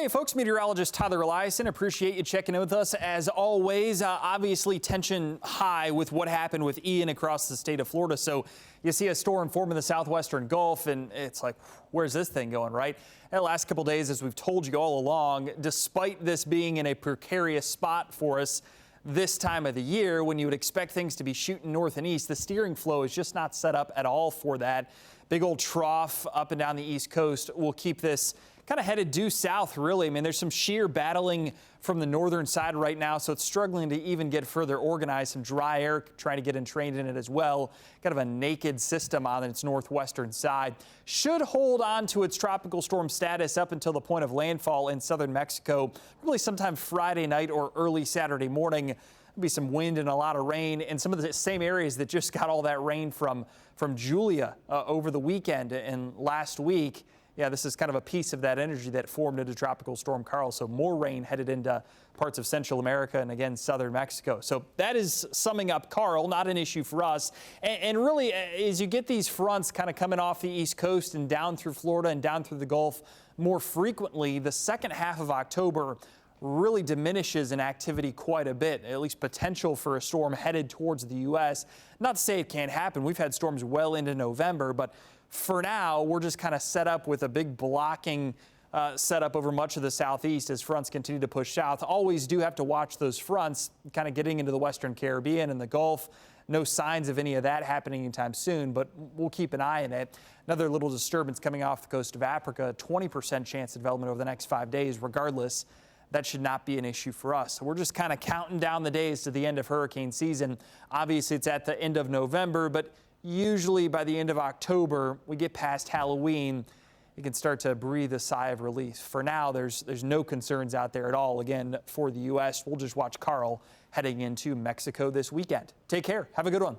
Hey folks, meteorologist Tyler Eliason. Appreciate you checking in with us as always. Obviously tension high with what happened with Ian across the state of Florida. So you see a storm form in the southwestern Gulf and it's like, where's this thing going, right? The last couple days, as we've told you all along, despite this being in a precarious spot for us this time of the year when you would expect things to be shooting north and east, the steering flow is just not set up at all for that. Big old trough up and down the East Coast will keep this kind of headed due south, really. I mean, there's some sheer battling from the northern side right now, so it's struggling to even get further organized. Some dry air trying to get entrained in it as well. Kind of a naked system on its northwestern side. Should hold on to its tropical storm status up until the point of landfall in southern Mexico, probably sometime Friday night or early Saturday morning. There'll be some wind and a lot of rain in some of the same areas that just got all that rain from Julia over the weekend and last week. Yeah, this is kind of a piece of that energy that formed into Tropical Storm Karl. So more rain headed into parts of Central America and again, southern Mexico. So that is summing up Karl, not an issue for us. And really, as you get these fronts kind of coming off the East Coast and down through Florida and down through the Gulf more frequently, the second half of October really diminishes in activity quite a bit, at least potential for a storm headed towards the U.S. Not to say it can't happen. We've had storms well into November, but for now, we're just kind of set up with a big blocking setup over much of the southeast as fronts continue to push south. Always do have to watch those fronts kind of getting into the Western Caribbean and the Gulf. No signs of any of that happening anytime soon, but we'll keep an eye on it. Another little disturbance coming off the coast of Africa, 20% chance of development over the next 5 days. Regardless, that should not be an issue for us. So we're just kind of counting down the days to the end of hurricane season. Obviously, it's at the end of November, but usually by the end of October, we get past Halloween, you can start to breathe a sigh of relief. For now, there's no concerns out there at all. Again, for the U.S., we'll just watch Karl heading into Mexico this weekend. Take care. Have a good one.